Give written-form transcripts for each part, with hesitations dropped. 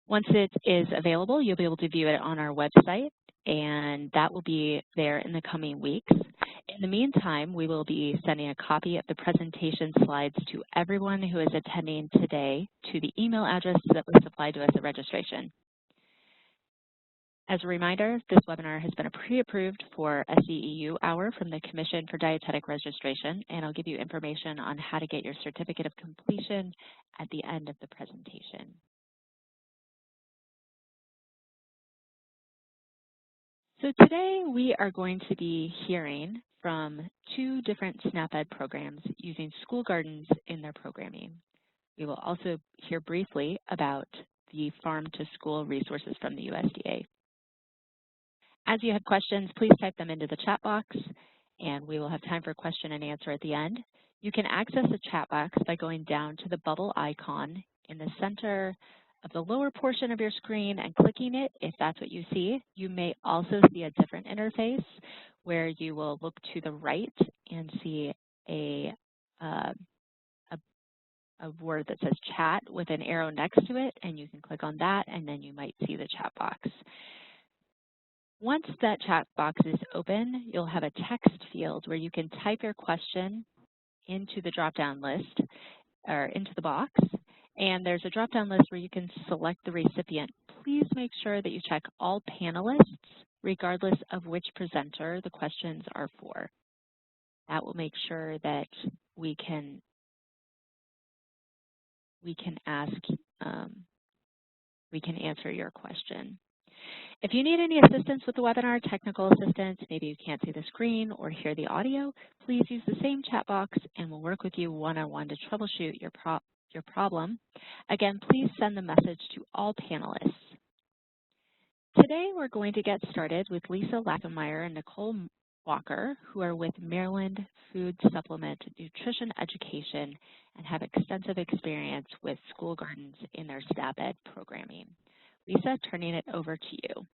Once it is available, you'll be able to view it on our website, and that will be there in the coming weeks. In the meantime, we will be sending a copy of the presentation slides to everyone who is attending today to the email address that was supplied to us at registration. As a reminder, this webinar has been pre-approved for a CEU hour from the Commission for Dietetic Registration, and I'll give you information on how to get your certificate of completion at the end of the presentation. So today we are going to be hearing from 2 different SNAP-Ed programs using school gardens in their programming. We will also hear briefly about the farm-to-school resources from the USDA. As you have questions, please type them into the chat box, and we will have time for question and answer at the end. You can access the chat box by going down to the bubble icon in the center of the lower portion of your screen and clicking it if that's what you see. You may also see a different interface where you will look to the right and see a word that says chat with an arrow next to it, and you can click on that, and then you might see the chat box. Once that chat box is open, you'll have a text field where you can type your question into the drop-down list, or into the box, and there's a drop-down list where you can select the recipient. Please make sure that you check all panelists, regardless of which presenter the questions are for. That will make sure that we can answer your question. If you need any assistance with the webinar, technical assistance, maybe you can't see the screen or hear the audio, please use the same chat box and we'll work with you one-on-one to troubleshoot your problem. Again, please send the message to all panelists. Today we're going to get started with Lisa Lackenmeyer and Nicole Walker, who are with Maryland Food Supplement Nutrition Education and have extensive experience with school gardens in their SNAP-Ed programming. Lisa, turning it over to you.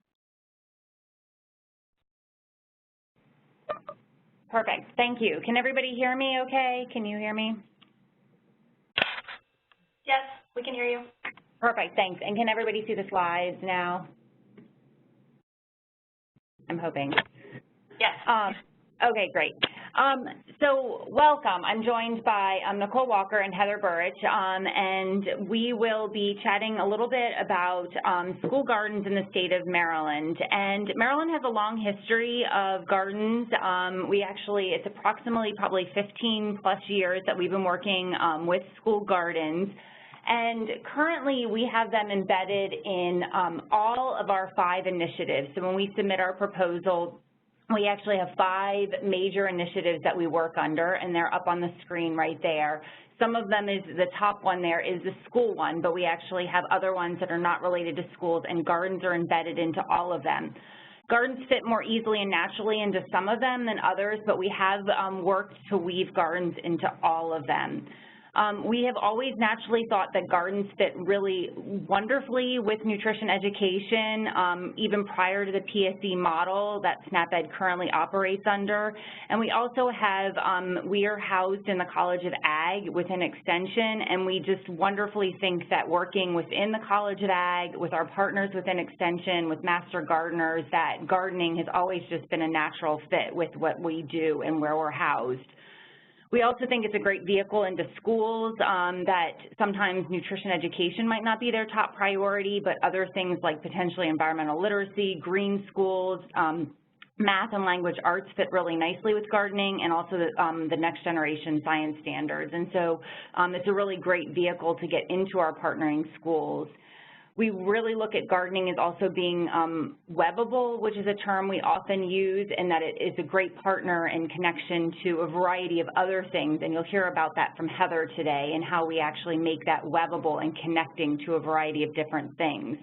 Perfect, thank you. Can everybody hear me okay? Can you hear me? Yes, we can hear you. Perfect, thanks. And can everybody see the slides now? I'm hoping. Yes. Okay, great. So welcome. I'm joined by Nicole Walker and Heather Burrich, and we will be chatting a little bit about school gardens in the state of Maryland. And Maryland has a long history of gardens. It's approximately probably 15 plus years that we've been working with school gardens. And currently we have them embedded in all of our 5 initiatives. So when we submit our proposal, we actually have 5 major initiatives that we work under, and they're up on the screen right there. Some of them is, the top one there is the school one, but we actually have other ones that are not related to schools, and gardens are embedded into all of them. Gardens fit more easily and naturally into some of them than others, but we have worked to weave gardens into all of them. We have always naturally thought that gardens fit really wonderfully with nutrition education, even prior to the PSE model that SNAP-Ed currently operates under. And we also have, we are housed in the College of Ag within Extension, and we just wonderfully think that working within the College of Ag, with our partners within Extension, with Master Gardeners, that gardening has always just been a natural fit with what we do and where we're housed. We also think it's a great vehicle into schools that sometimes nutrition education might not be their top priority, but other things like potentially environmental literacy, green schools, math and language arts fit really nicely with gardening, and also the next generation science standards. And so it's a really great vehicle to get into our partnering schools. We really look at gardening as also being webbable, which is a term we often use, and that it is a great partner in connection to a variety of other things. And you'll hear about that from Heather today and how we actually make that webbable and connecting to a variety of different things.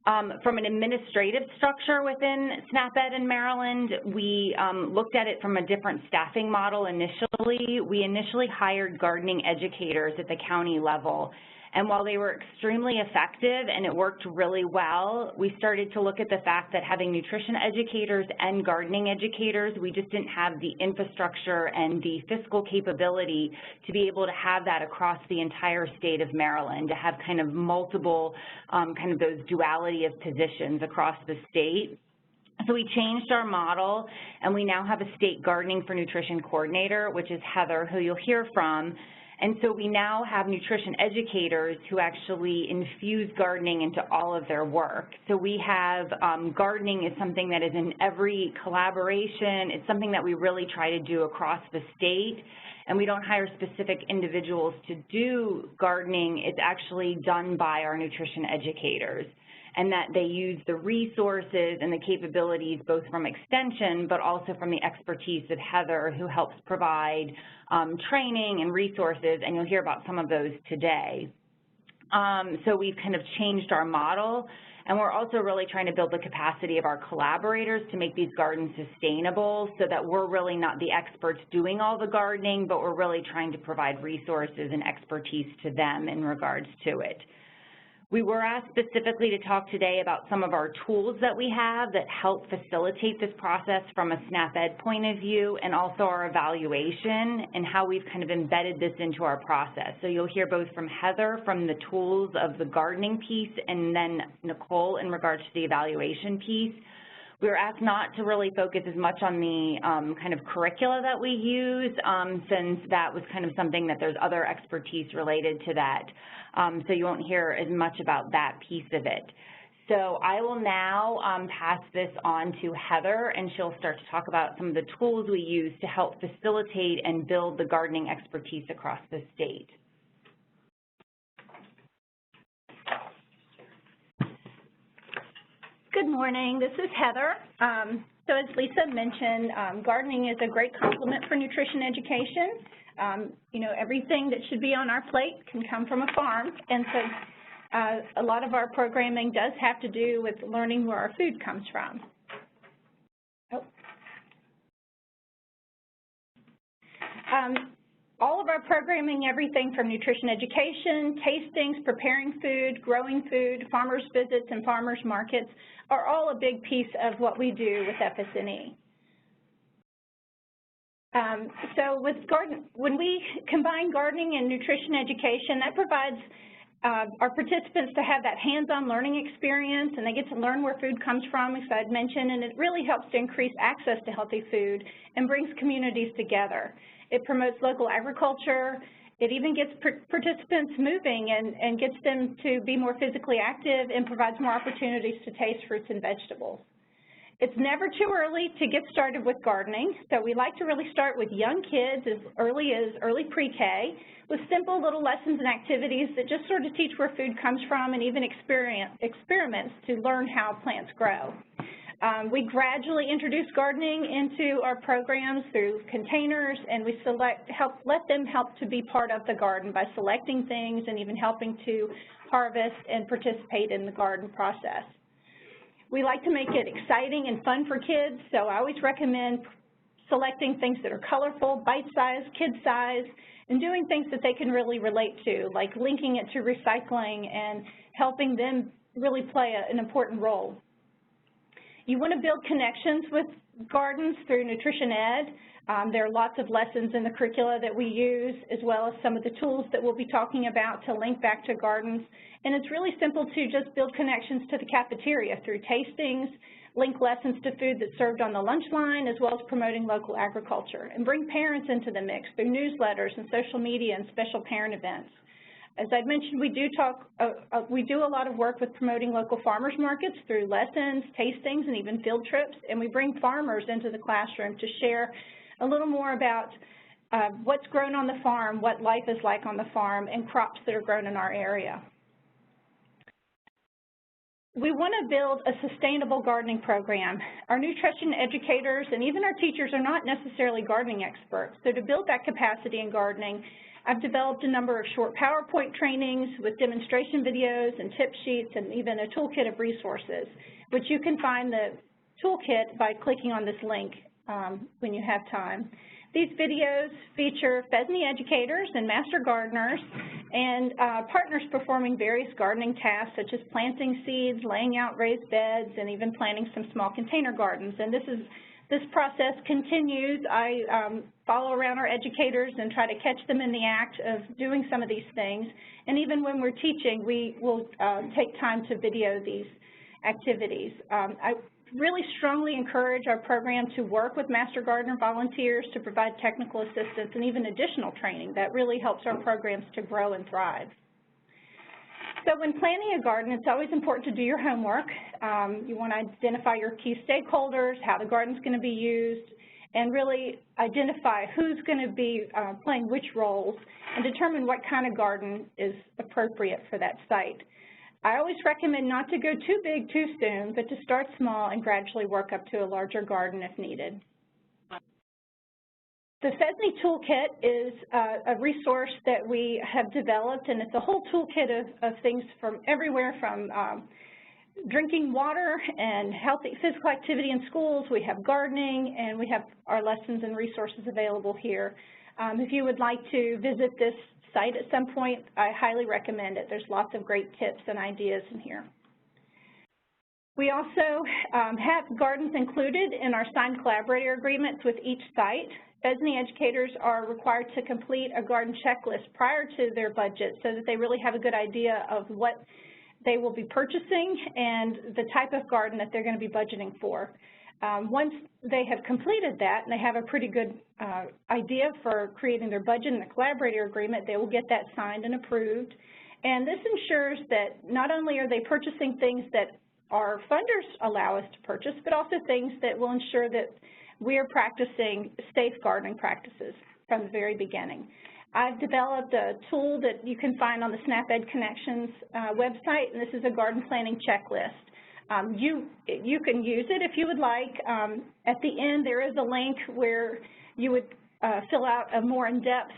From an administrative structure within SNAP-Ed in Maryland, we looked at it from a different staffing model initially. We initially hired gardening educators at the county level. And while they were extremely effective and it worked really well, we started to look at the fact that having nutrition educators and gardening educators, we just didn't have the infrastructure and the fiscal capability to be able to have that across the entire state of Maryland, to have kind of multiple, kind of those duality of positions across the state. So we changed our model, and we now have a state gardening for nutrition coordinator, which is Heather, who you'll hear from. And so we now have nutrition educators who actually infuse gardening into all of their work. So we have gardening is something that is in every collaboration. It's something that we really try to do across the state. And we don't hire specific individuals to do gardening. It's actually done by our nutrition educators, and that they use the resources and the capabilities both from extension but also from the expertise of Heather, who helps provide training and resources, and you'll hear about some of those today. So we've kind of changed our model, and we're also really trying to build the capacity of our collaborators to make these gardens sustainable, so that we're really not the experts doing all the gardening, but we're really trying to provide resources and expertise to them in regards to it. We were asked specifically to talk today about some of our tools that we have that help facilitate this process from a SNAP-Ed point of view, and also our evaluation and how we've kind of embedded this into our process. So you'll hear both from Heather from the tools of the gardening piece, and then Nicole in regards to the evaluation piece. We were asked not to really focus as much on the kind of curricula that we use, since that was kind of something that there's other expertise related to that. So you won't hear as much about that piece of it. So I will now pass this on to Heather, and she'll start to talk about some of the tools we use to help facilitate and build the gardening expertise across the state. Good morning, this is Heather. So as Lisa mentioned, gardening is a great complement for nutrition education. You know, everything that should be on our plate can come from a farm, and so a lot of our programming does have to do with learning where our food comes from. All of our programming, everything from nutrition education, tastings, preparing food, growing food, farmers visits, and farmers markets are all a big piece of what we do with FS&E. So when we combine gardening and nutrition education, that provides our participants to have that hands-on learning experience, and they get to learn where food comes from, as I'd mentioned, and it really helps to increase access to healthy food and brings communities together. It promotes local agriculture. It even gets participants moving and gets them to be more physically active and provides more opportunities to taste fruits and vegetables. It's never too early to get started with gardening, so we like to really start with young kids as early pre-K with simple little lessons and activities that just sort of teach where food comes from, and even experiments to learn how plants grow. We gradually introduce gardening into our programs through containers, and we let them help to be part of the garden by selecting things and even helping to harvest and participate in the garden process. We like to make it exciting and fun for kids, so I always recommend selecting things that are colorful, bite-sized, kid-sized, and doing things that they can really relate to, like linking it to recycling and helping them really play an important role. You want to build connections with gardens through nutrition ed. There are lots of lessons in the curricula that we use, as well as some of the tools that we'll be talking about to link back to gardens. And it's really simple to just build connections to the cafeteria through tastings, link lessons to food that's served on the lunch line, as well as promoting local agriculture, and bring parents into the mix through newsletters and social media and special parent events. As I mentioned, we do a lot of work with promoting local farmers markets through lessons, tastings, and even field trips, and we bring farmers into the classroom to share a little more about what's grown on the farm, what life is like on the farm, and crops that are grown in our area. We want to build a sustainable gardening program. Our nutrition educators and even our teachers are not necessarily gardening experts, so to build that capacity in gardening, I've developed a number of short PowerPoint trainings with demonstration videos and tip sheets and even a toolkit of resources, which you can find the toolkit by clicking on this link when you have time. These videos feature FESNI educators and master gardeners and partners performing various gardening tasks such as planting seeds, laying out raised beds, and even planting some small container gardens. And this process continues. I follow around our educators and try to catch them in the act of doing some of these things. And even when we're teaching, we will take time to video these activities. I really strongly encourage our program to work with Master Gardener volunteers to provide technical assistance and even additional training. That really helps our programs to grow and thrive. So when planning a garden, it's always important to do your homework. You want to identify your key stakeholders, how the garden's going to be used, and really identify who's going to be playing which roles and determine what kind of garden is appropriate for that site. I always recommend not to go too big too soon, but to start small and gradually work up to a larger garden if needed. The Szczesny Toolkit is a resource that we have developed, and it's a whole toolkit of things from everywhere from drinking water and healthy physical activity in schools. We have gardening, and we have our lessons and resources available here. If you would like to visit this site at some point, I highly recommend it. There's lots of great tips and ideas in here. We also have gardens included in our signed collaborator agreements with each site. Szczesny educators are required to complete a garden checklist prior to their budget so that they really have a good idea of what they will be purchasing and the type of garden that they're going to be budgeting for. Once they have completed that and they have a pretty good idea for creating their budget and the collaborator agreement, they will get that signed and approved. And this ensures that not only are they purchasing things that our funders allow us to purchase, but also things that will ensure that we are practicing safe gardening practices from the very beginning. I've developed a tool that you can find on the SnapEd Connections website, and this is a garden planning checklist. You can use it if you would like. At the end, there is a link where you would fill out a more in-depth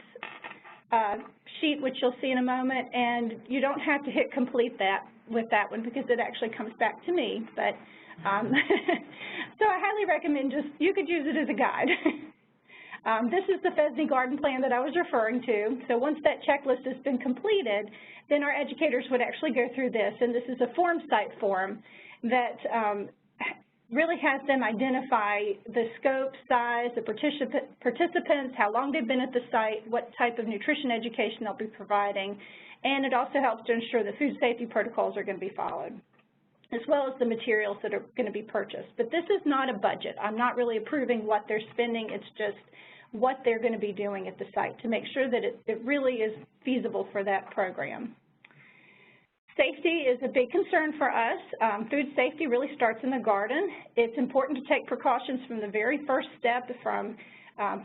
sheet, which you'll see in a moment, and you don't have to hit complete that with that one because it actually comes back to me. But so I highly recommend you could use it as a guide. This is the Szczesny garden plan that I was referring to. So once that checklist has been completed, then our educators would actually go through this, and this is a form site form that really has them identify the scope, size, the participants, how long they've been at the site, what type of nutrition education they'll be providing, and it also helps to ensure the food safety protocols are going to be followed, as well as the materials that are going to be purchased. But this is not a budget. I'm not really approving what they're spending. It's just what they're going to be doing at the site to make sure that it really is feasible for that program. Safety is a big concern for us. Food safety really starts in the garden. It's important to take precautions from the very first step, from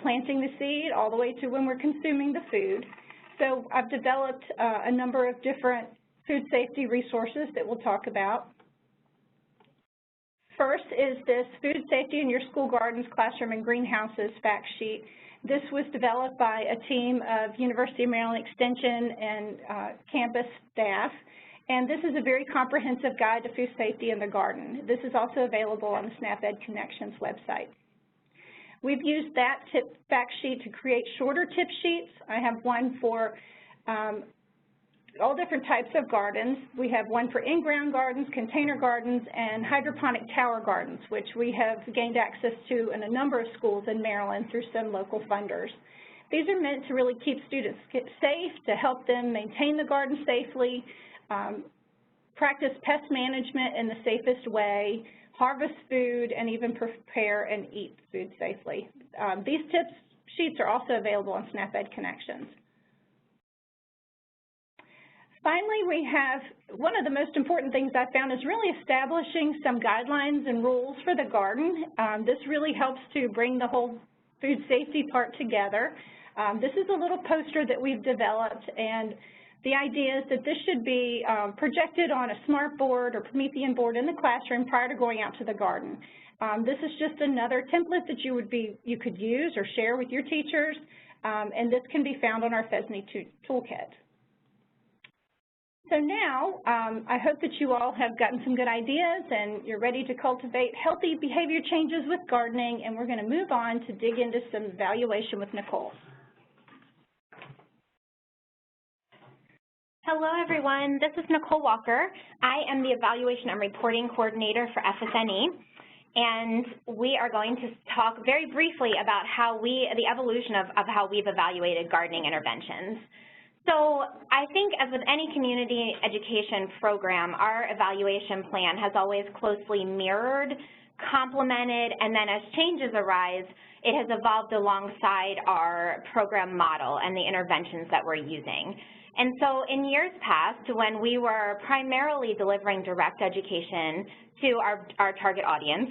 planting the seed all the way to when we're consuming the food. So I've developed a number of different food safety resources that we'll talk about. First is this Food Safety in Your School Gardens, Classroom, and Greenhouses fact sheet. This was developed by a team of University of Maryland Extension and campus staff, and this is a very comprehensive guide to food safety in the garden. This is also available on the SnapEd Connections website. We've used that fact sheet to create shorter tip sheets. I have one for all different types of gardens. We have one for in-ground gardens, container gardens, and hydroponic tower gardens, which we have gained access to in a number of schools in Maryland through some local funders. These are meant to really keep students safe, to help them maintain the garden safely, practice pest management in the safest way, harvest food, and even prepare and eat food safely. These tip sheets are also available on SnapEd Connections. Finally, we have one of the most important things I found is really establishing some guidelines and rules for the garden. This really helps to bring the whole food safety part together. This is a little poster that we've developed, and the idea is that this should be projected on a smart board or Promethean board in the classroom prior to going out to the garden. This is just another template that you could use or share with your teachers, and this can be found on our Szczesny Toolkit. So now, I hope that you all have gotten some good ideas and you're ready to cultivate healthy behavior changes with gardening, and we're going to move on to dig into some valuation with Nicole. Hello, everyone. This is Nicole Walker. I am the Evaluation and Reporting Coordinator for FSNE, and we are going to talk very briefly about the evolution of how we've evaluated gardening interventions. So I think, as with any community education program, our evaluation plan has always closely mirrored, complemented, and then as changes arise, it has evolved alongside our program model and the interventions that we're using. And so in years past, when we were primarily delivering direct education to our target audience,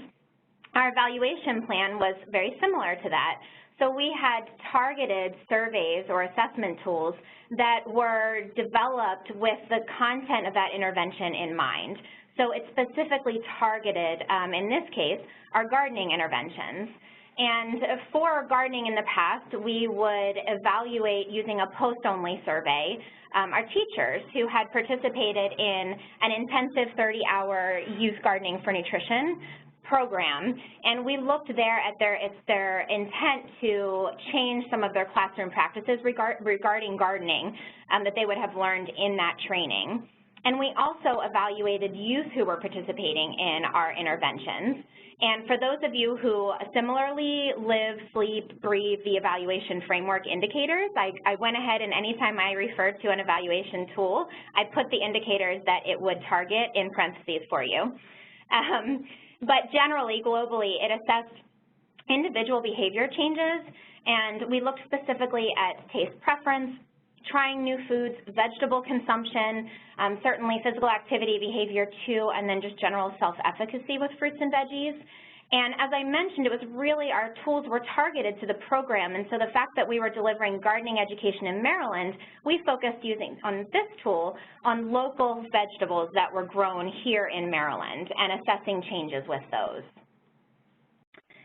our evaluation plan was very similar to that. So we had targeted surveys or assessment tools that were developed with the content of that intervention in mind. So it specifically targeted, in this case, our gardening interventions. And for gardening in the past, we would evaluate using a post-only survey our teachers who had participated in an intensive 30-hour youth gardening for nutrition program, and we looked there at their intent to change some of their classroom practices regarding gardening that they would have learned in that training. And we also evaluated youth who were participating in our interventions. And for those of you who similarly live, sleep, breathe the evaluation framework indicators, I went ahead and anytime I referred to an evaluation tool, I put the indicators that it would target in parentheses for you. But generally, globally, it assessed individual behavior changes, and we looked specifically at taste preference, trying new foods, vegetable consumption, certainly physical activity, behavior too, and then just general self-efficacy with fruits and veggies. And as I mentioned, it was really our tools were targeted to the program, and so the fact that we were delivering gardening education in Maryland, we focused using on this tool on local vegetables that were grown here in Maryland and assessing changes with those.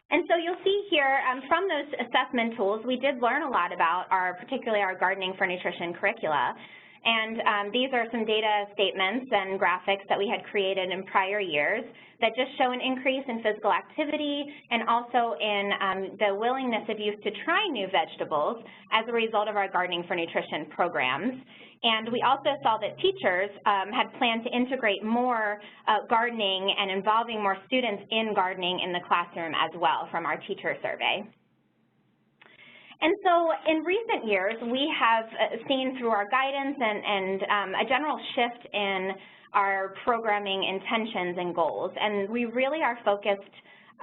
And so you'll see here from those assessment tools, we did learn a lot about particularly our gardening for nutrition curricula. And these are some data statements and graphics that we had created in prior years that just show an increase in physical activity and also in the willingness of youth to try new vegetables as a result of our gardening for nutrition programs. And we also saw that teachers had planned to integrate more gardening and involving more students in gardening in the classroom as well from our teacher survey. And so in recent years, we have seen through our guidance and a general shift in our programming intentions and goals. And we really are focused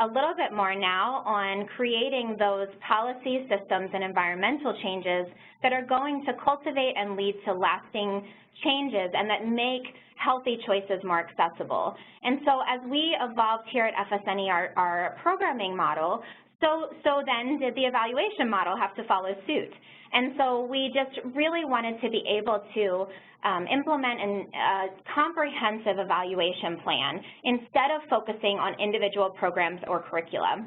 a little bit more now on creating those policy systems and environmental changes that are going to cultivate and lead to lasting changes and that make healthy choices more accessible. And so as we evolved here at FSNE our programming model, so then did the evaluation model have to follow suit. And so we just really wanted to be able to implement a comprehensive evaluation plan instead of focusing on individual programs or curricula.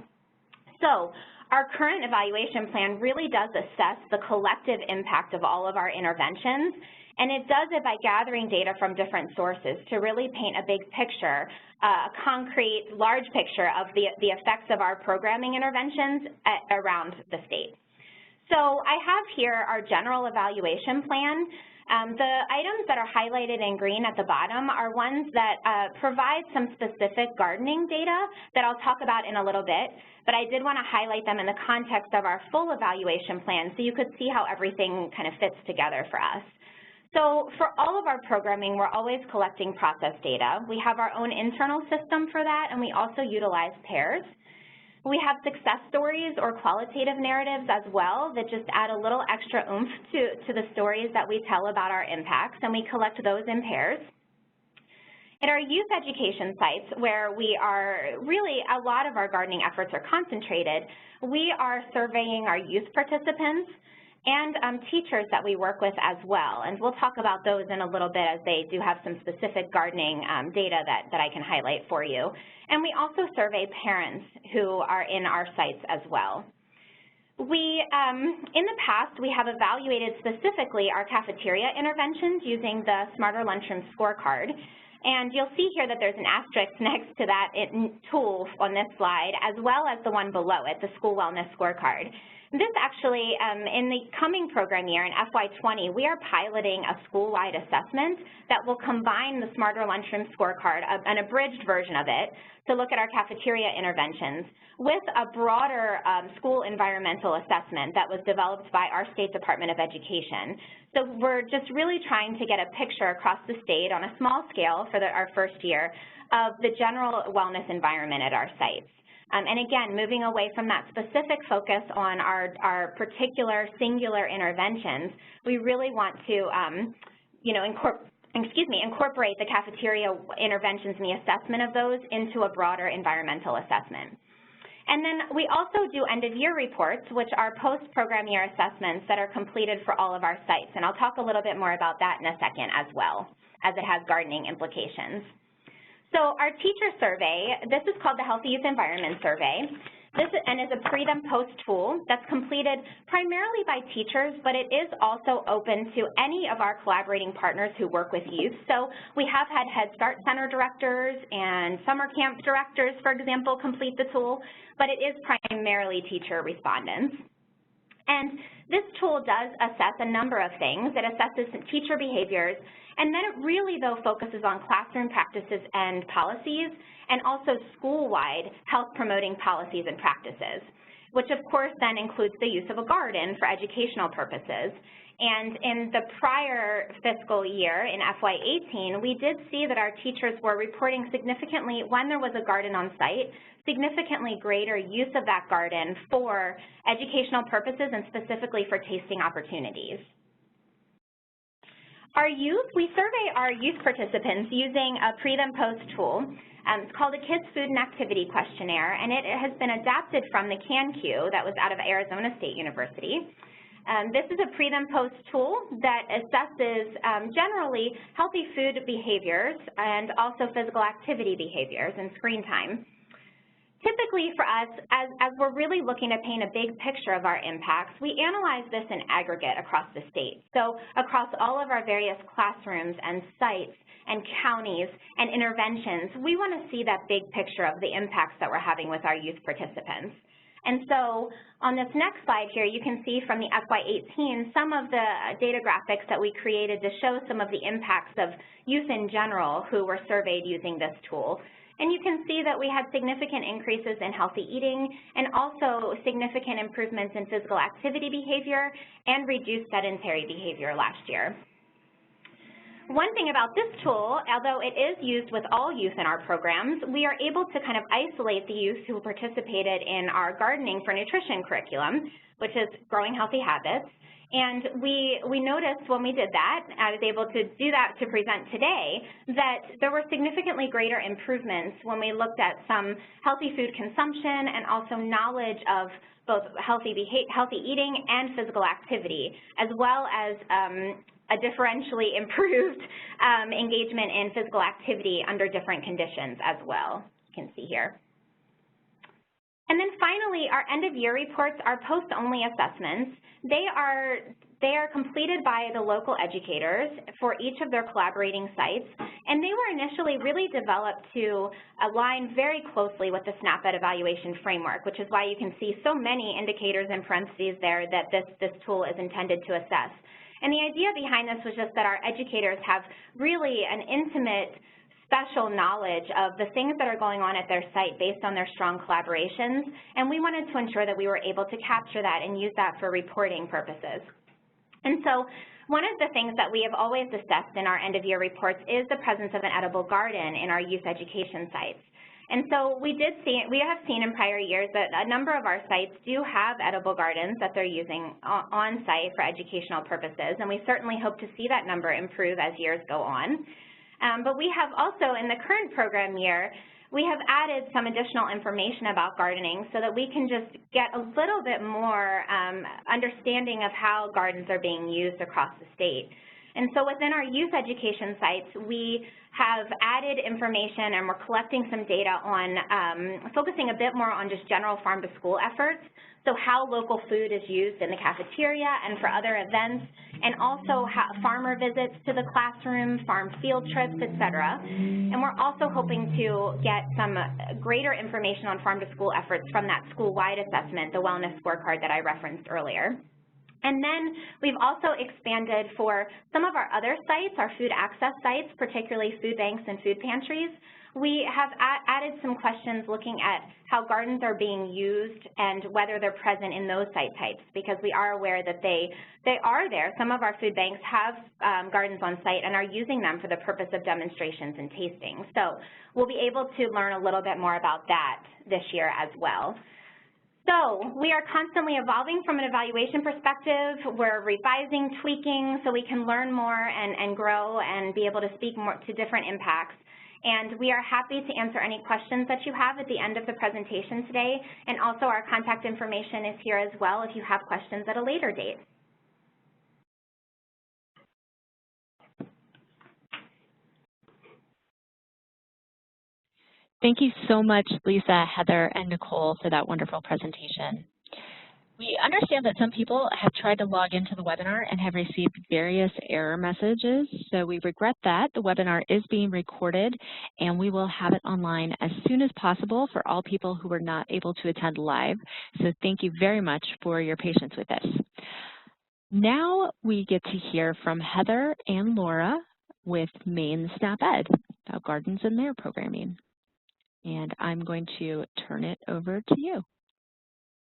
So our current evaluation plan really does assess the collective impact of all of our interventions, and it does it by gathering data from different sources to really paint a big picture, a concrete, large picture of the effects of our programming interventions around the state. So I have here our general evaluation plan. The items that are highlighted in green at the bottom are ones that provide some specific gardening data that I'll talk about in a little bit, but I did want to highlight them in the context of our full evaluation plan so you could see how everything kind of fits together for us. So for all of our programming, we're always collecting process data. We have our own internal system for that, and we also utilize pairs. We have success stories or qualitative narratives as well that just add a little extra oomph to the stories that we tell about our impacts, and we collect those in pairs. At our youth education sites, where we are really, a lot of our gardening efforts are concentrated, we are surveying our youth participants and teachers that we work with as well. And we'll talk about those in a little bit as they do have some specific gardening data that I can highlight for you. And we also survey parents who are in our sites as well. We, in the past, we have evaluated specifically our cafeteria interventions using the Smarter Lunchrooms scorecard. And you'll see here that there's an asterisk next to that tool on this slide, as well as the one below it, the School Wellness Scorecard. this actually, in the coming program year, in FY20, we are piloting a school-wide assessment that will combine the Smarter Lunchroom Scorecard, an abridged version of it, to look at our cafeteria interventions with a broader school environmental assessment that was developed by our State Department of Education. So we're just really trying to get a picture across the state on a small scale for our first year of the general wellness environment at our sites. And again, moving away from that specific focus on our particular singular interventions, we really want to, incorporate the cafeteria interventions and the assessment of those into a broader environmental assessment. And then we also do end-of-year reports, which are post-program year assessments that are completed for all of our sites. And I'll talk a little bit more about that in a second as well, as it has gardening implications. So our teacher survey, this is called the Healthy Youth Environment Survey. This is a pre then post tool that's completed primarily by teachers, but it is also open to any of our collaborating partners who work with youth. So we have had Head Start Center directors and summer camp directors, for example, complete the tool, but it is primarily teacher respondents. And this tool does assess a number of things. It assesses teacher behaviors, and then it really, though, focuses on classroom practices and policies, and also school-wide health-promoting policies and practices, which, of course, then includes the use of a garden for educational purposes. And in the prior fiscal year, in FY18, we did see that our teachers were reporting significantly, when there was a garden on site, significantly greater use of that garden for educational purposes and specifically for tasting opportunities. Our youth, we survey our youth participants using a pre then post tool. It's called a Kids Food and Activity Questionnaire, and it has been adapted from the CAN-Q that was out of Arizona State University. This is a pre then post tool that assesses generally healthy food behaviors and also physical activity behaviors and screen time. Typically for us, as we're really looking to paint a big picture of our impacts, we analyze this in aggregate across the state. So across all of our various classrooms and sites and counties and interventions, we want to see that big picture of the impacts that we're having with our youth participants. And so on this next slide here, you can see from the FY18 some of the data graphics that we created to show some of the impacts of youth in general who were surveyed using this tool. And you can see that we had significant increases in healthy eating and also significant improvements in physical activity behavior and reduced sedentary behavior last year. One thing about this tool, although it is used with all youth in our programs, we are able to kind of isolate the youth who participated in our Gardening for Nutrition curriculum, which is Growing Healthy Habits. And we noticed when we did that, I was able to do that to present today, that there were significantly greater improvements when we looked at some healthy food consumption and also knowledge of both healthy eating and physical activity, as well as a differentially improved engagement in physical activity under different conditions as well, you can see here. And then finally, our end-of-year reports are post-only assessments. They are completed by the local educators for each of their collaborating sites, and they were initially really developed to align very closely with the SNAP-Ed evaluation framework, which is why you can see so many indicators in parentheses there that this tool is intended to assess. And the idea behind this was just that our educators have really an intimate special knowledge of the things that are going on at their site based on their strong collaborations, and we wanted to ensure that we were able to capture that and use that for reporting purposes. And so one of the things that we have always assessed in our end-of-year reports is the presence of an edible garden in our youth education sites. And so we have seen in prior years that a number of our sites do have edible gardens that they're using on site for educational purposes, and we certainly hope to see that number improve as years go on. But we have also, in the current program year, we have added some additional information about gardening so that we can just get a little bit more understanding of how gardens are being used across the state. And so within our youth education sites, we have added information and we're collecting some data on focusing a bit more on just general farm-to-school efforts, so how local food is used in the cafeteria and for other events, and also farmer visits to the classroom, farm field trips, et cetera. And we're also hoping to get some greater information on farm-to-school efforts from that school-wide assessment, the wellness scorecard that I referenced earlier. And then we've also expanded for some of our other sites, our food access sites, particularly food banks and food pantries. We have added some questions looking at how gardens are being used and whether they're present in those site types, because we are aware that they are there. Some of our food banks have gardens on site and are using them for the purpose of demonstrations and tasting. So we'll be able to learn a little bit more about that this year as well. So we are constantly evolving from an evaluation perspective. We're revising, tweaking, so we can learn more and grow and be able to speak more to different impacts. And we are happy to answer any questions that you have at the end of the presentation today. And also our contact information is here as well if you have questions at a later date. Thank you so much, Lisa, Heather, and Nicole, for that wonderful presentation. We understand that some people have tried to log into the webinar and have received various error messages, so we regret that. The webinar is being recorded, and we will have it online as soon as possible for all people who were not able to attend live. So thank you very much for your patience with this. Now we get to hear from Heather and Laura with Maine SNAP Ed about gardens and their programming. And I'm going to turn it over to you,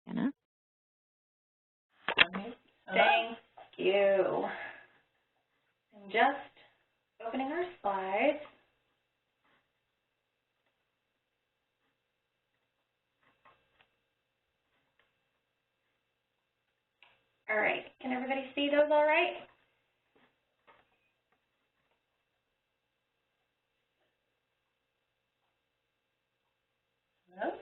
Anna. Thank you. I'm just opening our slides. All right, can everybody see those all right? Hello?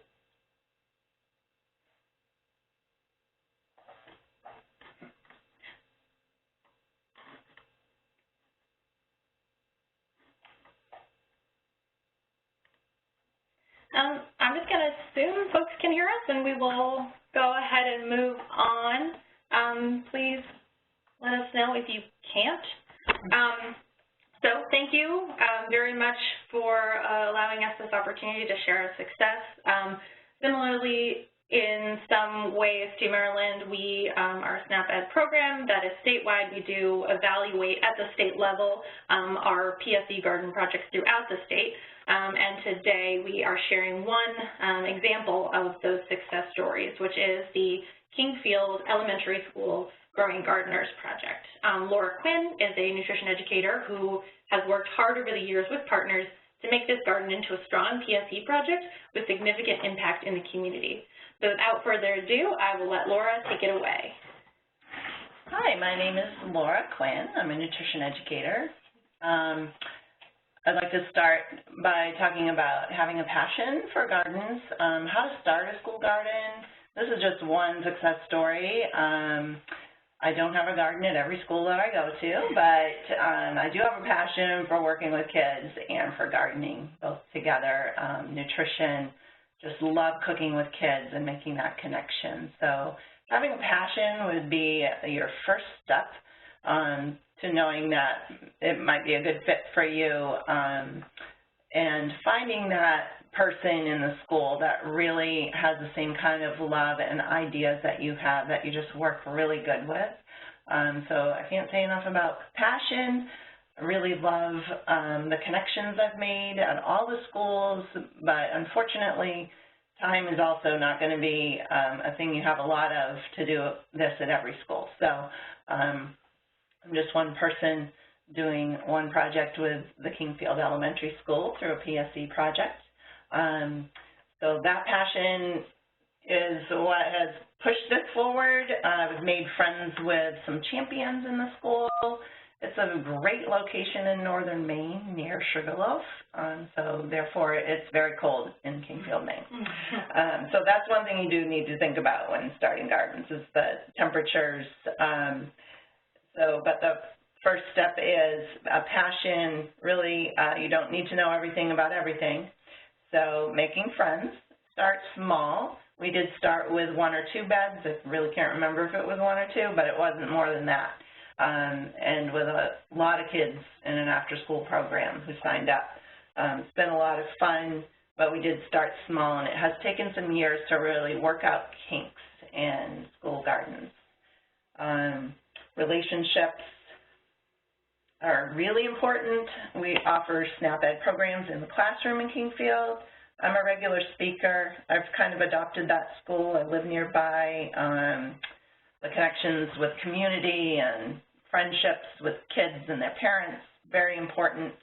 I'm just going to assume folks can hear us, and we will go ahead and move on. Please let us know if you can't. So thank you very much for allowing us this opportunity to share our success. Similarly, in some ways to Maryland, we are a SNAP Ed program that is statewide. We do evaluate at the state level our PSE garden projects throughout the state. And today we are sharing one example of those success stories, which is the Kingfield Elementary School Growing Gardeners Project. Laura Quinn is a nutrition educator who has worked hard over the years with partners to make this garden into a strong PSE project with significant impact in the community. So without further ado, I will let Laura take it away. Hi, my name is Laura Quinn. I'm a nutrition educator. I'd like to start by talking about having a passion for gardens, how to start a school garden. This is just one success story. I don't have a garden at every school that I go to, but I do have a passion for working with kids and for gardening both together. Nutrition, just love cooking with kids and making that connection. So having a passion would be your first step to knowing that it might be a good fit for you, and finding that person in the school that really has the same kind of love and ideas that you have, that you just work really good with. So I can't say enough about passion. I really love the connections I've made at all the schools, but unfortunately, time is also not going to be a thing you have a lot of to do this at every school. So I'm just one person doing one project with the Kingfield Elementary School through a PSE project. So that passion is what has pushed this forward. I've made friends with some champions in the school. It's a great location in northern Maine near Sugarloaf, so therefore it's very cold in Kingfield, Maine. So that's one thing you do need to think about when starting gardens is the temperatures. But the first step is a passion. Really, you don't need to know everything about everything. So making friends, start small. We did start with 1 or 2 beds. I really can't remember if it was 1 or 2, but it wasn't more than that. And with a lot of kids in an after-school program who signed up. It's been a lot of fun, but we did start small, and it has taken some years to really work out kinks in school gardens. Relationships are really important. We offer SNAP Ed programs in the classroom in Kingfield. I'm a regular speaker. I've kind of adopted that school. I live nearby. The connections with community and friendships with kids and their parents, very important.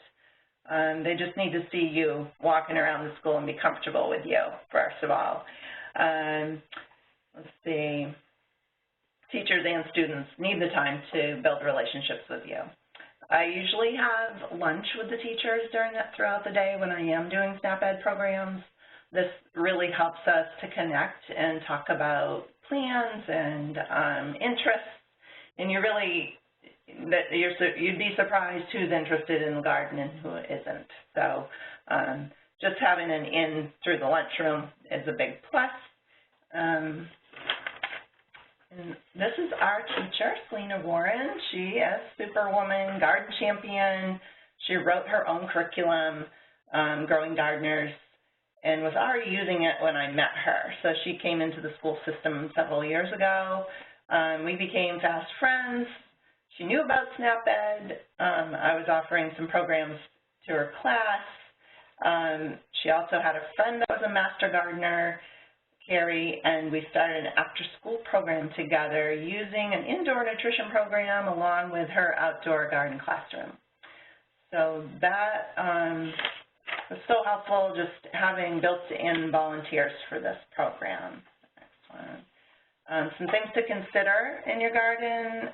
They just need to see you walking around the school and be comfortable with you, first of all. Let's see. Teachers and students need the time to build relationships with you. I usually have lunch with the teachers throughout the day when I am doing SNAP Ed programs. This really helps us to connect and talk about plans and interests, and you'd be surprised who's interested in the garden and who isn't. So just having an in through the lunchroom is a big plus. And this is our teacher, Selina Warren. She is Superwoman, Garden Champion. She wrote her own curriculum, Growing Gardeners, and was already using it when I met her. So she came into the school system several years ago. We became fast friends. She knew about SNAP Ed. I was offering some programs to her class. She also had a friend that was a master gardener, Carrie, and we started an after-school program together using an indoor nutrition program along with her outdoor garden classroom. So that was so helpful, just having built-in volunteers for this program. Next one. Some things to consider in your garden.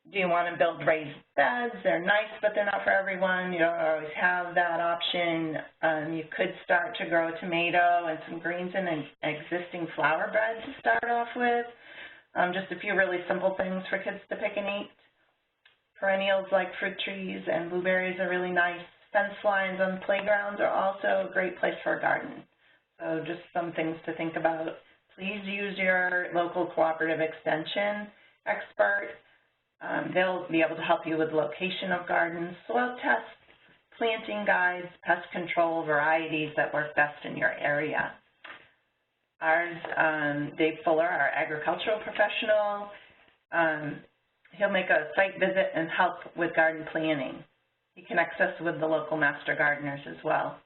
Do you want to build raised beds? They're nice, but they're not for everyone. You don't always have that option. You could start to grow a tomato and some greens in an existing flower bed to start off with. Just a few really simple things for kids to pick and eat. Perennials like fruit trees and blueberries are really nice. Fence lines on playgrounds are also a great place for a garden. So just some things to think about. Please use your local cooperative extension expert. They'll be able to help you with location of gardens, soil tests, planting guides, pest control varieties that work best in your area. Ours, Dave Fuller, our agricultural professional, he'll make a site visit and help with garden planning. He connects us with the local master gardeners as well.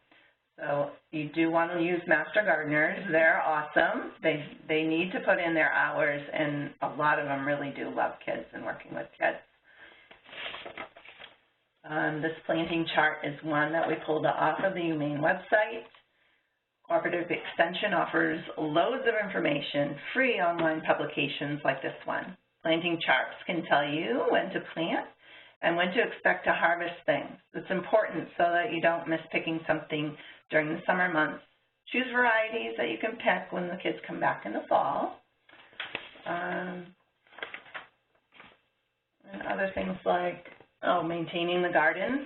So you do want to use master gardeners. They're awesome. They need to put in their hours, and a lot of them really do love kids and working with kids. This planting chart is one that we pulled off of the UMaine website. Cooperative Extension offers loads of information, free online publications like this one. Planting charts can tell you when to plant and when to expect to harvest things. It's important so that you don't miss picking something during the summer months. Choose varieties that you can pick when the kids come back in the fall. And other things like, maintaining the garden.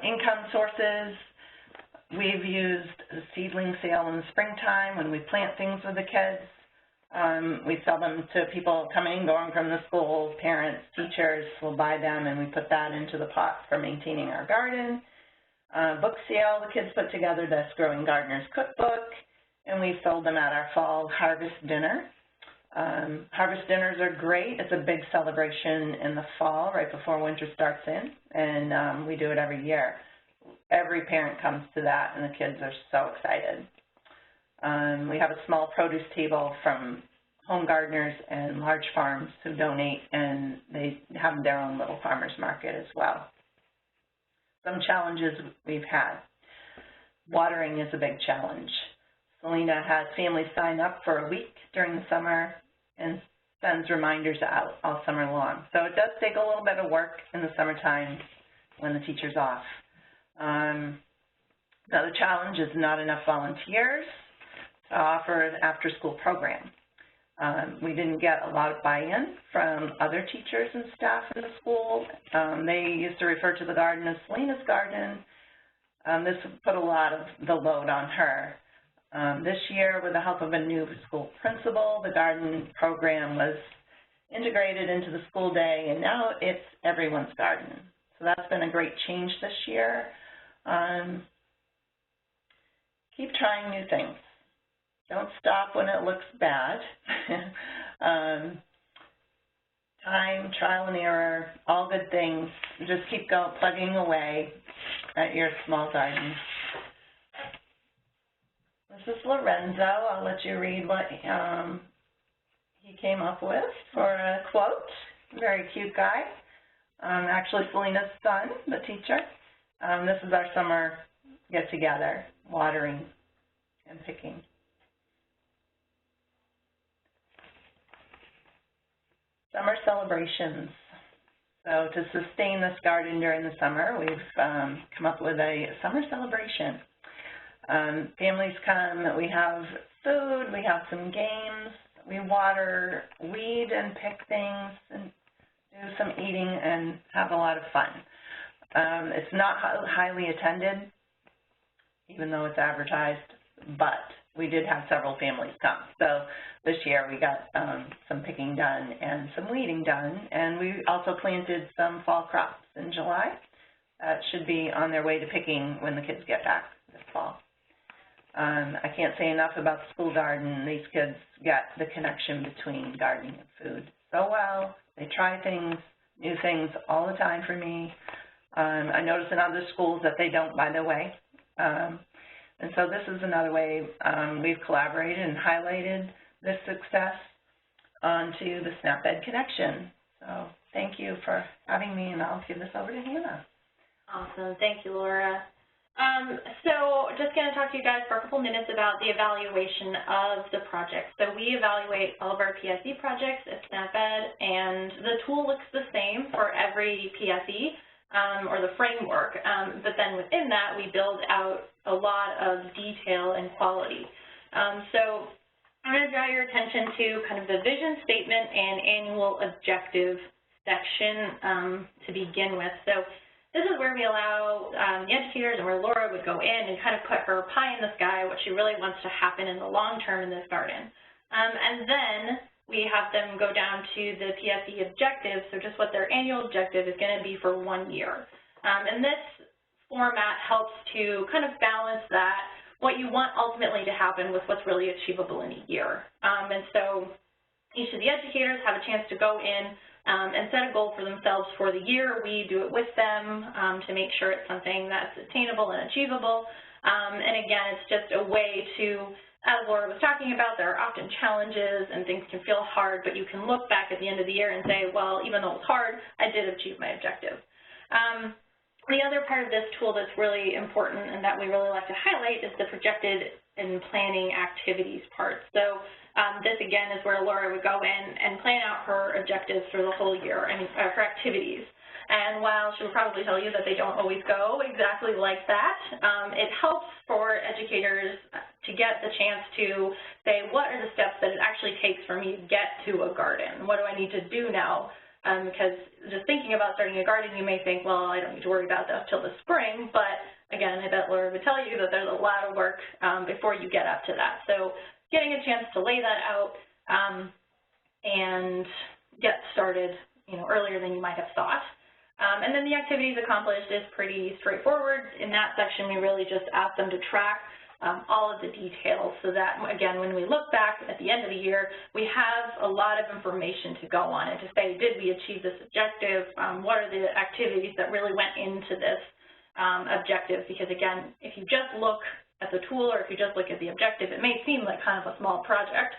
Income sources. We've used a seedling sale in the springtime when we plant things with the kids. We sell them to people coming and going from the school, parents, teachers will buy them, and we put that into the pot for maintaining our garden. Book sale, the kids put together this Growing Gardeners cookbook, and we sold them at our fall harvest dinner. Harvest dinners are great. It's a big celebration in the fall, right before winter starts in, and we do it every year. Every parent comes to that, and the kids are so excited. We have a small produce table from home gardeners and large farms who donate, and they have their own little farmers market as well. Some challenges we've had. Watering is a big challenge. Selina has families sign up for a week during the summer and sends reminders out all summer long. So it does take a little bit of work in the summertime when the teacher's off. The other challenge is not enough volunteers to offer an after-school program. We didn't get a lot of buy-in from other teachers and staff in the school. They used to refer to the garden as Selina's garden. This put a lot of the load on her. This year, with the help of a new school principal, the garden program was integrated into the school day, and now it's everyone's garden. So that's been a great change this year. Keep trying new things. Don't stop when it looks bad. Time, trial and error, all good things. Just keep plugging away at your small garden. This is Lorenzo. I'll let you read what he came up with for a quote. Very cute guy. Actually, Selina's son, the teacher. This is our summer get-together, watering and picking. Summer celebrations. So to sustain this garden during the summer, we've come up with a summer celebration. Families come, we have food, we have some games, we water, weed and pick things, and do some eating and have a lot of fun. It's not highly attended, even though it's advertised, but we did have several families come. So this year we got some picking done and some weeding done, and we also planted some fall crops in July that should be on their way to picking when the kids get back this fall. I can't say enough about the school garden. These kids get the connection between gardening and food so well. They try things, new things all the time for me. I notice in other schools that they don't, by the way. And so this is another way we've collaborated and highlighted this success onto the SnapEd connection. So thank you for having me, and I'll give this over to Hannah. Awesome. Thank you, Laura. So just going to talk to you guys for a couple minutes about the evaluation of the project. So we evaluate all of our PSE projects at SnapEd, and the tool looks the same for every PSE. Or the framework, but then within that we build out a lot of detail and quality. So I'm going to draw your attention to kind of the vision statement and annual objective section to begin with. So this is where we allow the educators and where Laura would go in and kind of put her pie in the sky, what she really wants to happen in the long term in this garden. And then we have them go down to the PSE objectives, so just what their annual objective is going to be for 1 year. And this format helps to kind of balance that, what you want ultimately to happen with what's really achievable in a year. And so each of the educators have a chance to go in and set a goal for themselves for the year. We do it with them to make sure it's something that's attainable and achievable. And again, it's just a way to, as Laura was talking about, there are often challenges and things can feel hard, but you can look back at the end of the year and say, well, even though it was hard, I did achieve my objective. The other part of this tool that's really important and that we really like to highlight is the projected and planning activities part. So this, again, is where Laura would go in and plan out her objectives for the whole year, her activities. And while she will probably tell you that they don't always go exactly like that, it helps for educators to get the chance to say, what are the steps that it actually takes for me to get to a garden? What do I need to do now? Because just thinking about starting a garden, you may think, well, I don't need to worry about that till the spring. But again, I bet Laura would tell you that there's a lot of work before you get up to that. So getting a chance to lay that out and get started, earlier than you might have thought. And then the activities accomplished is pretty straightforward. In that section, we really just ask them to track all of the details so that, again, when we look back at the end of the year, we have a lot of information to go on and to say, did we achieve this objective? What are the activities that really went into this objective? Because, again, if you just look at the tool or if you just look at the objective, it may seem like kind of a small project,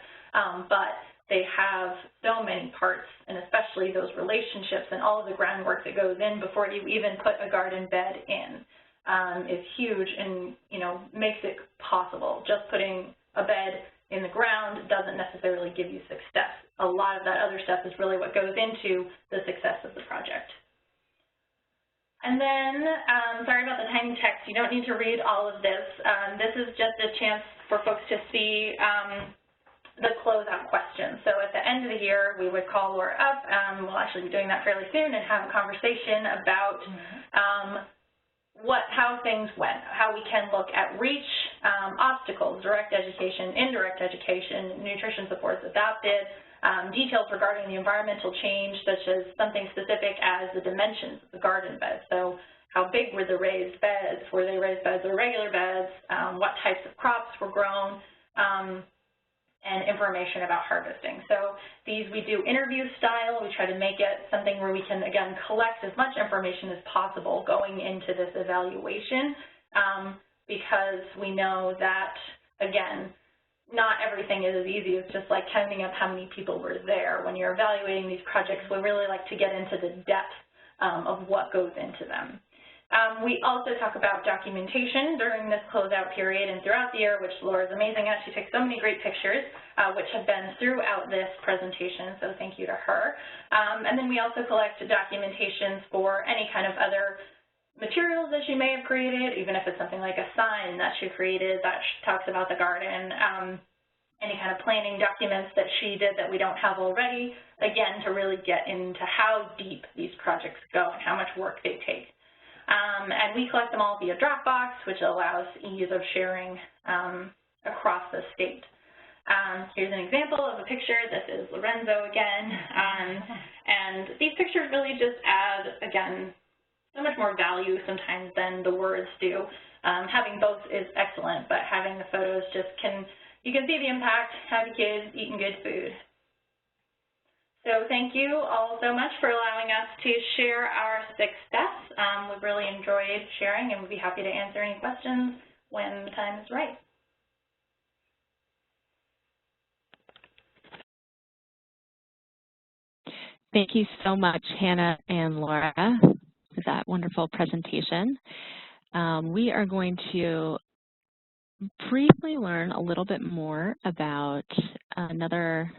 but they have so many parts, and especially those relationships and all of the groundwork that goes in before you even put a garden bed in is huge and, makes it possible. Just putting a bed in the ground doesn't necessarily give you success. A lot of that other stuff is really what goes into the success of the project. And then, sorry about the tiny text, you don't need to read all of this. This is just a chance for folks to see the closeout questions. So at the end of the year, we would call Laura up. We'll actually be doing that fairly soon and have a conversation about how things went, how we can look at reach, obstacles, direct education, indirect education, nutrition supports adopted, details regarding the environmental change, such as something specific as the dimensions of the garden bed. So how big were the raised beds? Were they raised beds or regular beds? What types of crops were grown? And information about harvesting. So these we do interview style. We try to make it something where we can, again, collect as much information as possible going into this evaluation because we know that, again, not everything is as easy as just like counting up how many people were there. When you're evaluating these projects, we really like to get into the depth of what goes into them. We also talk about documentation during this closeout period and throughout the year, which Laura's amazing at. She takes so many great pictures, which have been throughout this presentation, so thank you to her. And then we also collect documentations for any kind of other materials that she may have created, even if it's something like a sign that she created that talks about the garden, any kind of planning documents that she did that we don't have already, again, to really get into how deep these projects go and how much work they take. And we collect them all via Dropbox, which allows ease of sharing across the state. Here's an example of a picture. This is Lorenzo again. And these pictures really just add, again, so much more value sometimes than the words do. Having both is excellent, but having the photos just you can see the impact, happy kids eating good food. So thank you all so much for allowing us to share our success. We've really enjoyed sharing and we'd be happy to answer any questions when the time is right. Thank you so much, Hannah and Laura, for that wonderful presentation. We are going to briefly learn a little bit more about another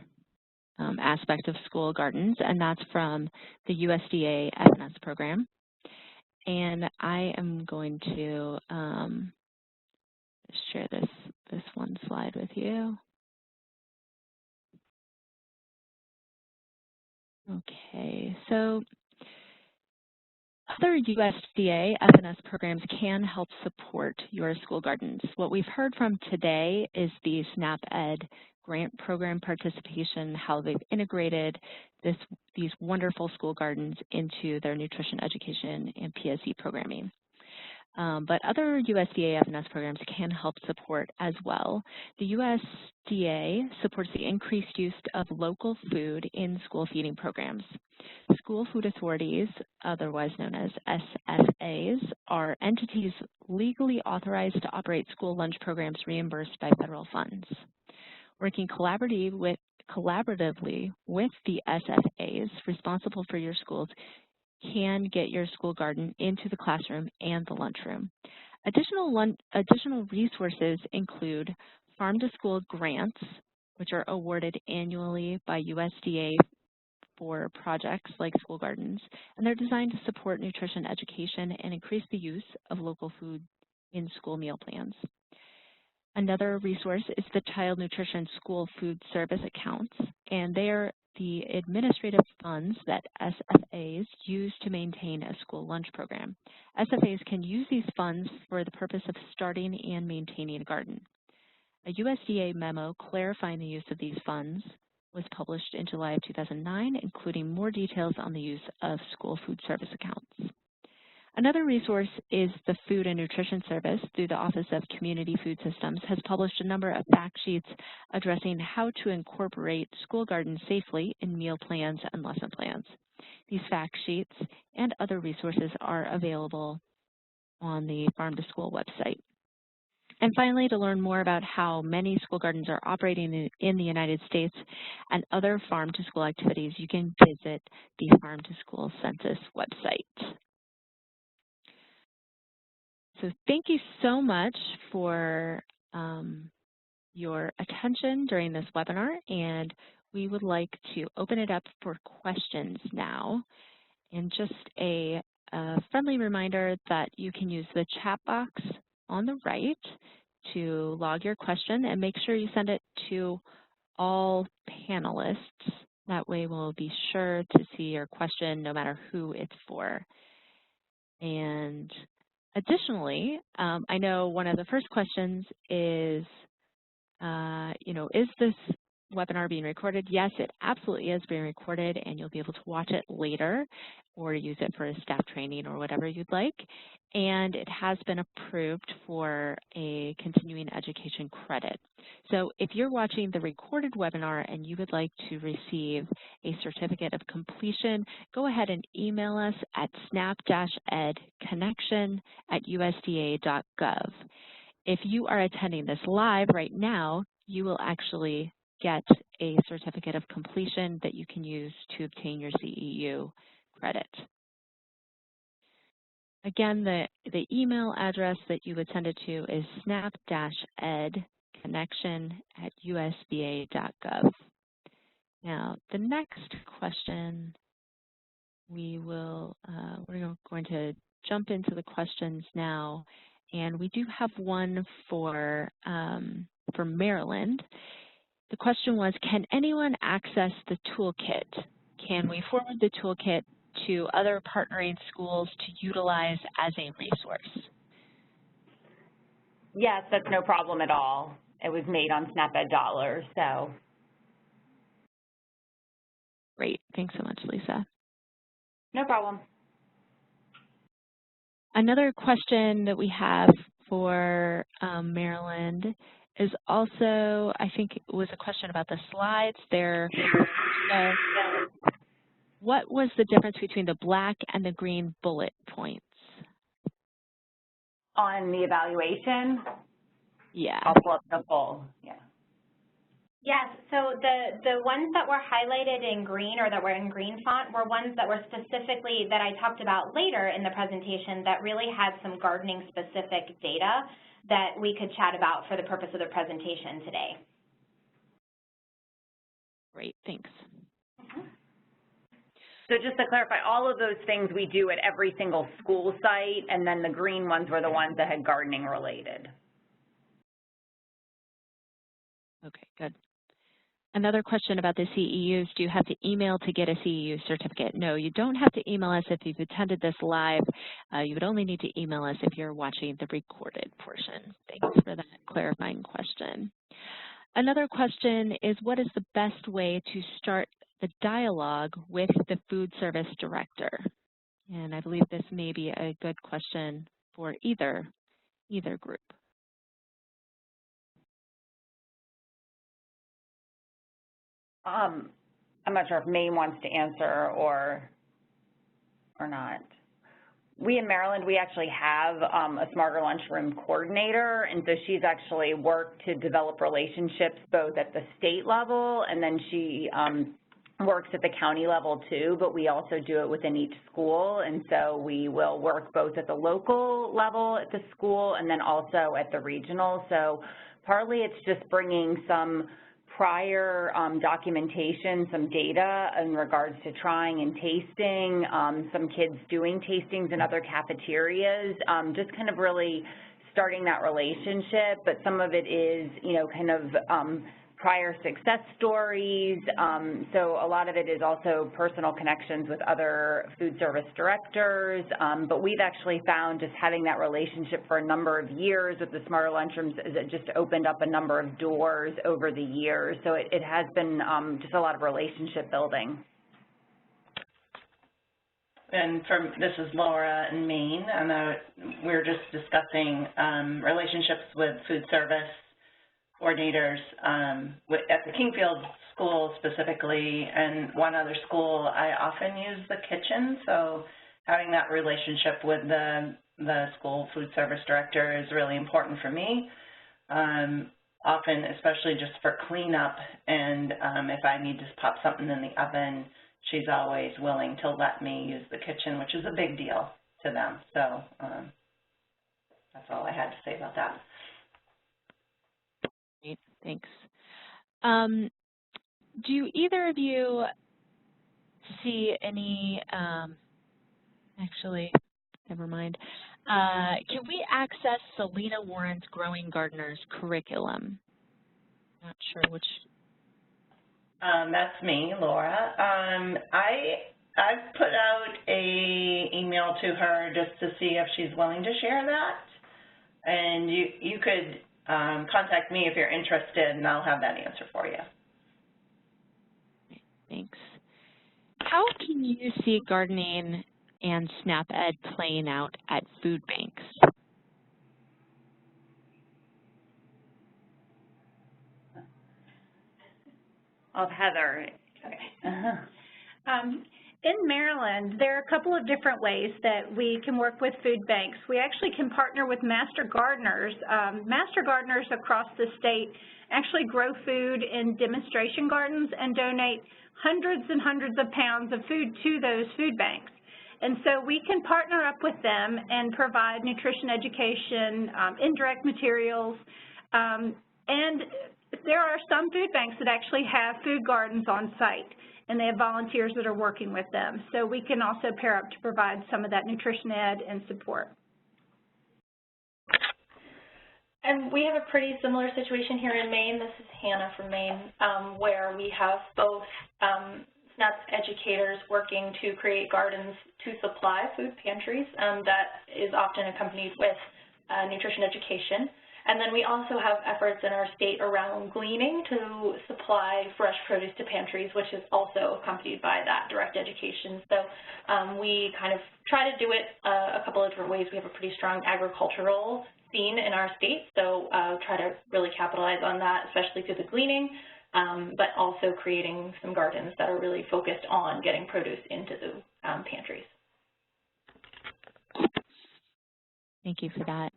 aspect of school gardens, and that's from the USDA F&S program. And I am going to share this one slide with you. Okay, so other USDA F&S programs can help support your school gardens. What we've heard from today is the SNAP-Ed grant program participation, how they've integrated these wonderful school gardens into their nutrition education and PSE programming. But other USDA F&S programs can help support as well. The USDA supports the increased use of local food in school feeding programs. School food authorities, otherwise known as SFAs, are entities legally authorized to operate school lunch programs reimbursed by federal funds. Working collaboratively with the SFAs responsible for your schools can get your school garden into the classroom and the lunchroom. Additional resources include farm-to-school grants, which are awarded annually by USDA for projects like school gardens, and they're designed to support nutrition education and increase the use of local food in school meal plans. Another resource is the Child Nutrition School Food Service accounts, and they are the administrative funds that SFAs use to maintain a school lunch program. SFAs can use these funds for the purpose of starting and maintaining a garden. A USDA memo clarifying the use of these funds was published in July of 2009, including more details on the use of school food service accounts. Another resource is the Food and Nutrition Service through the Office of Community Food Systems has published a number of fact sheets addressing how to incorporate school gardens safely in meal plans and lesson plans. These fact sheets and other resources are available on the Farm to School website. And finally, to learn more about how many school gardens are operating in the United States and other farm to school activities, you can visit the Farm to School Census website. So thank you so much for your attention during this webinar, and we would like to open it up for questions now. And just a friendly reminder that you can use the chat box on the right to log your question, and make sure you send it to all panelists. That way we'll be sure to see your question no matter who it's for. And additionally, I know one of the first questions is, is this webinar being recorded? Yes, it absolutely is being recorded, and you'll be able to watch it later or use it for a staff training or whatever you'd like. And it has been approved for a continuing education credit. So if you're watching the recorded webinar and you would like to receive a certificate of completion, go ahead and email us at snap-edconnection@usda.gov. If you are attending this live right now, you will actually get a certificate of completion that you can use to obtain your CEU credit. Again, the email address that you would send it to is snap-edconnection@usda.gov. Now, the next question, we're going to jump into the questions now, and we do have one for Maryland. The question was, can anyone access the toolkit? Can we forward the toolkit to other partnering schools to utilize as a resource? Yes, that's no problem at all. It was made on SNAP-Ed dollars, so. Great, thanks so much, Lisa. No problem. Another question that we have for Maryland is also, I think it was a question about the slides there. What was the difference between the black and the green bullet points? On the evaluation? Yeah. I'll pull up the full, yeah. Yes, so the ones that were highlighted in green or that were in green font were ones that were specifically, that I talked about later in the presentation, that really had some gardening specific data that we could chat about for the purpose of the presentation today. Great, thanks. So just to clarify, all of those things we do at every single school site, and then the green ones were the ones that had gardening related. Okay, good. Another question about the CEUs, do you have to email to get a CEU certificate? No, you don't have to email us if you've attended this live. You would only need to email us if you're watching the recorded portion. Thanks for that clarifying question. Another question is, what is the best way to start the dialogue with the food service director? And I believe this may be a good question for either group. I'm not sure if Maine wants to answer or not. We in Maryland, we actually have a Smarter Lunchroom coordinator, and so she's actually worked to develop relationships both at the state level, and then she works at the county level too, but we also do it within each school, and so we will work both at the local level at the school and then also at the regional. So partly it's just bringing some prior documentation, some data in regards to trying and tasting, some kids doing tastings in other cafeterias, just kind of really starting that relationship. But some of it is, kind of prior success stories. So a lot of it is also personal connections with other food service directors. But we've actually found just having that relationship for a number of years with the Smarter Lunchrooms is it just opened up a number of doors over the years. So it has been just a lot of relationship building. And this is Laura in Maine, and we're just discussing relationships with food service coordinators at the Kingfield school specifically, and one other school. I often use the kitchen, so having that relationship with the school food service director is really important for me. Often, especially just for cleanup, and if I need to pop something in the oven, she's always willing to let me use the kitchen, which is a big deal to them. So that's all I had to say about that. Great, thanks. Do either of you see any, actually, never mind. Can we access Selina Warren's Growing Gardeners curriculum? Not sure which That's me, Laura. I've put out a email to her just to see if she's willing to share that. And you could contact me if you're interested, and I'll have that answer for you. Thanks. How can you see gardening and SNAP Ed playing out at food banks? Of Heather. Okay. In Maryland, there are a couple of different ways that we can work with food banks. We actually can partner with master gardeners. Master gardeners across the state actually grow food in demonstration gardens and donate hundreds and hundreds of pounds of food to those food banks. And so we can partner up with them and provide nutrition education, indirect materials, and there are some food banks that actually have food gardens on site, and they have volunteers that are working with them. So we can also pair up to provide some of that nutrition ed and support. And we have a pretty similar situation here in Maine. This is Hannah from Maine, where we have both SNAP educators working to create gardens to supply food pantries. That is often accompanied with nutrition education. And then we also have efforts in our state around gleaning to supply fresh produce to pantries, which is also accompanied by that direct education. So we kind of try to do it a couple of different ways. We have a pretty strong agricultural scene in our state, so try to really capitalize on that, especially through the gleaning, but also creating some gardens that are really focused on getting produce into the pantries. Thank you for that.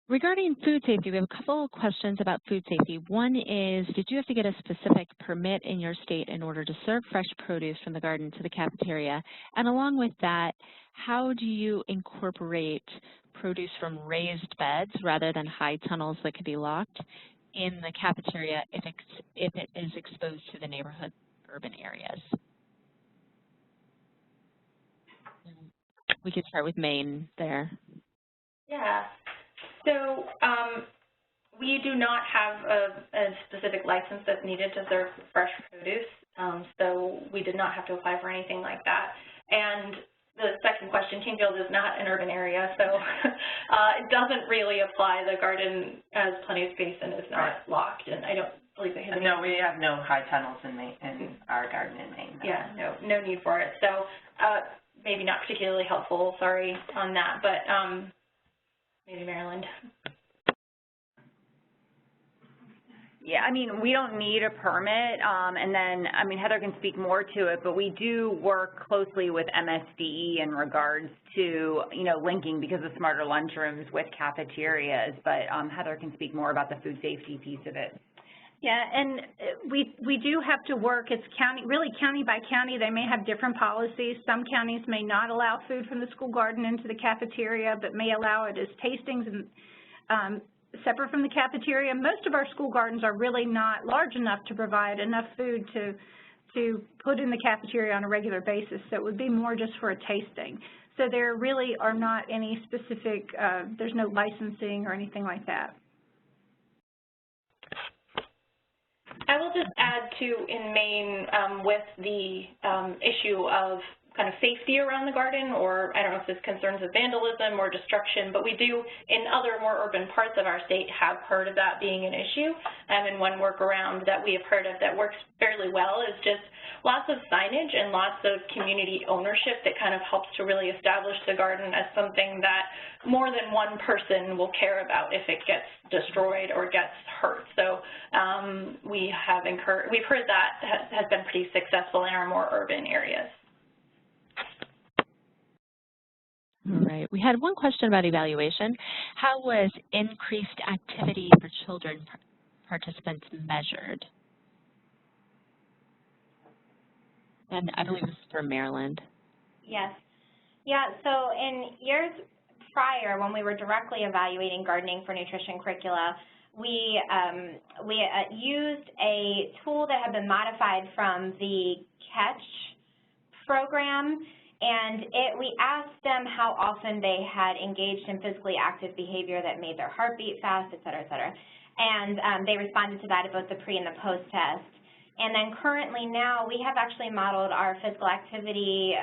Regarding food safety, we have a couple of questions about food safety. One is, did you have to get a specific permit in your state in order to serve fresh produce from the garden to the cafeteria? And along with that, how do you incorporate produce from raised beds rather than high tunnels that could be locked in the cafeteria if it is exposed to the neighborhood urban areas? We could start with Maine there. Yeah. So we do not have a specific license that's needed to serve fresh produce, so we did not have to apply for anything like that. And the second question, Kingfield is not an urban area, so it doesn't really apply. The garden has plenty of space and is not locked, and I don't believe it has any. No, we have no high tunnels in our garden in Maine. No. Yeah, no need for it. So maybe not particularly helpful, sorry on that, but maybe Maryland. Yeah, I mean, we don't need a permit, and then, I mean, Heather can speak more to it, but we do work closely with MSDE in regards to, you know, linking because of smarter lunchrooms with cafeterias, but Heather can speak more about the food safety piece of it. Yeah, and we do have to work, it's really county by county. They may have different policies. Some counties may not allow food from the school garden into the cafeteria, but may allow it as tastings and separate from the cafeteria. Most of our school gardens are really not large enough to provide enough food to put in the cafeteria on a regular basis, so it would be more just for a tasting. So there really are not any specific, there's no licensing or anything like that. I will just add to, in Maine, with the issue of kind of safety around the garden, or I don't know if this concerns with vandalism or destruction, but we do, in other more urban parts of our state, have heard of that being an issue. And one workaround that we have heard of that works fairly well is just lots of signage and lots of community ownership that kind of helps to really establish the garden as something that more than one person will care about if it gets destroyed or gets hurt. So we've heard that has been pretty successful in our more urban areas. All right. We had one question about evaluation. How was increased activity for children participants measured? And I believe this is for Maryland. Yes. Yeah, so in years prior, when we were directly evaluating gardening for nutrition curricula, we used a tool that had been modified from the CATCH program, and we asked them how often they had engaged in physically active behavior that made their heart beat fast, et cetera, et cetera. And they responded to that at both the pre and the post test. And then currently now we have actually modeled our physical activity,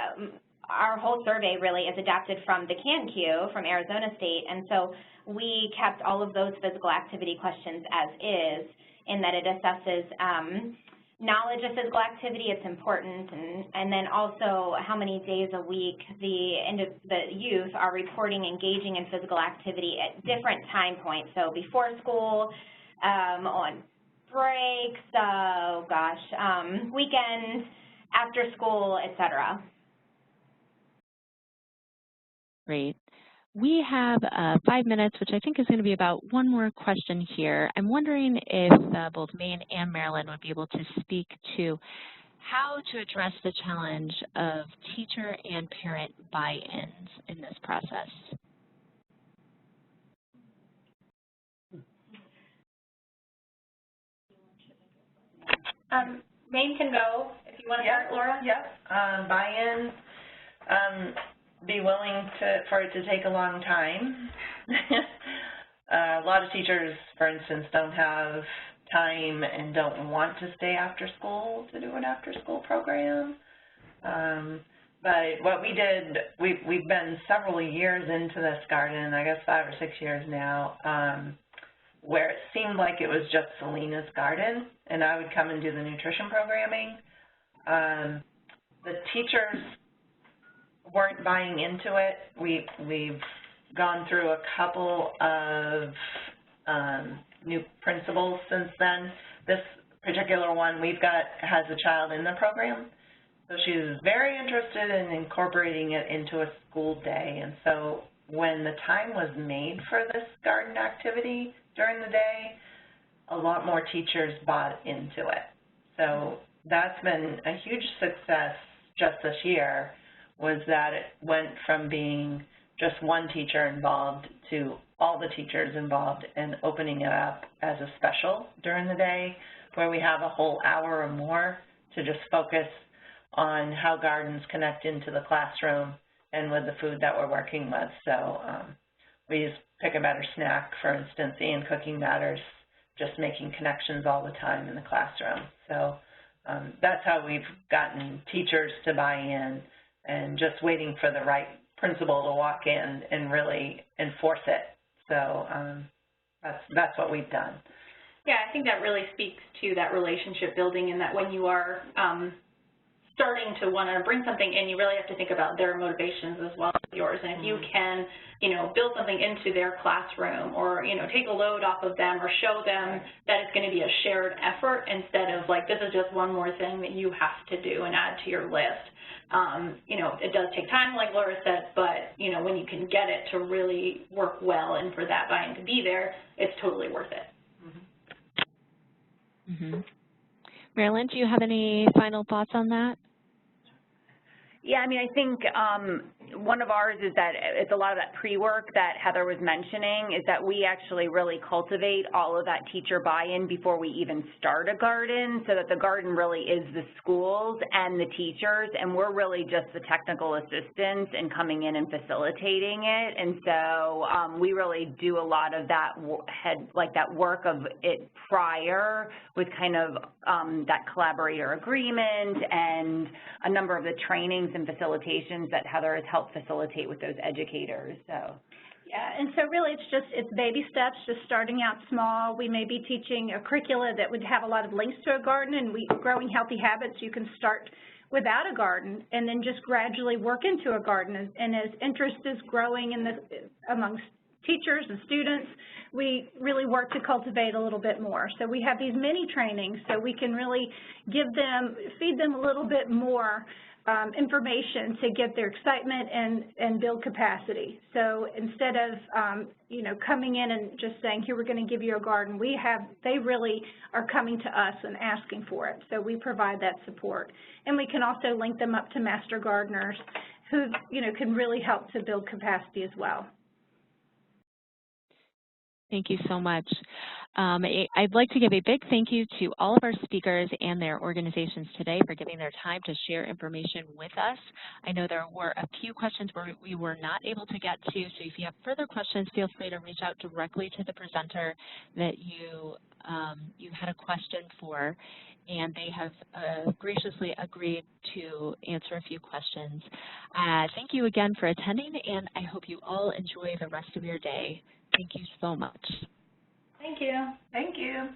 our whole survey really is adapted from the CAN-Q from Arizona State, and so we kept all of those physical activity questions as is, in that it assesses knowledge of physical activity, it's important, and then also how many days a week the youth are reporting engaging in physical activity at different time points, so before school, on breaks, weekends, after school, et cetera. Great. We have 5 minutes, which I think is going to be about one more question here. I'm wondering if both Maine and Marilyn would be able to speak to how to address the challenge of teacher and parent buy-ins in this process. Maine can go if you want to start, Laura. Yep. Buy-ins. Be willing for it to take a long time. A lot of teachers, for instance, don't have time and don't want to stay after school to do an after-school program. But what we did, we've been several years into this garden, I guess 5 or 6 years now, where it seemed like it was just Selina's garden, and I would come and do the nutrition programming. The teachers weren't buying into it. We've gone through a couple of new principals since then. This particular one has a child in the program, so she's very interested in incorporating it into a school day. And so when the time was made for this garden activity during the day, a lot more teachers bought into it. So that's been a huge success just this year, was that it went from being just one teacher involved to all the teachers involved and opening it up as a special during the day, where we have a whole hour or more to just focus on how gardens connect into the classroom and with the food that we're working with. So we use Pick a Better Snack, for instance, and Cooking Matters, just making connections all the time in the classroom. So that's how we've gotten teachers to buy in, and just waiting for the right principal to walk in and really enforce it. So that's what we've done. Yeah, I think that really speaks to that relationship building, and that when you are starting to want to bring something in, you really have to think about their motivations as well as yours. And if you can, build something into their classroom, or, take a load off of them, or show them that it's going to be a shared effort instead of like, this is just one more thing that you have to do and add to your list. It does take time, like Laura said, but, when you can get it to really work well and for that buy-in to be there, it's totally worth it. Mm-hmm. Marilyn, do you have any final thoughts on that? Yeah, I mean, I think one of ours is that it's a lot of that pre-work that Heather was mentioning, is that we actually really cultivate all of that teacher buy-in before we even start a garden, so that the garden really is the schools and the teachers, and we're really just the technical assistants and coming in and facilitating it. And so we really do a lot of that that work of it prior, with kind of that collaborator agreement and a number of the trainings and facilitations that Heather has helped facilitate with those educators. So yeah, and so really it's baby steps, just starting out small. We may be teaching a curricula that would have a lot of links to a garden, and growing healthy habits, you can start without a garden and then just gradually work into a garden. And as interest is growing amongst teachers and students, we really work to cultivate a little bit more. So we have these mini trainings, so we can really feed them a little bit more information to get their excitement and build capacity. So instead of coming in and just saying, here, we're going to give you a garden, they really are coming to us and asking for it. So we provide that support. And we can also link them up to master gardeners who can really help to build capacity as well. Thank you so much. I'd like to give a big thank you to all of our speakers and their organizations today for giving their time to share information with us. I know there were a few questions where we were not able to get to, so if you have further questions, feel free to reach out directly to the presenter that you had a question for, and they have graciously agreed to answer a few questions. Thank you again for attending, and I hope you all enjoy the rest of your day. Thank you so much. Thank you. Thank you.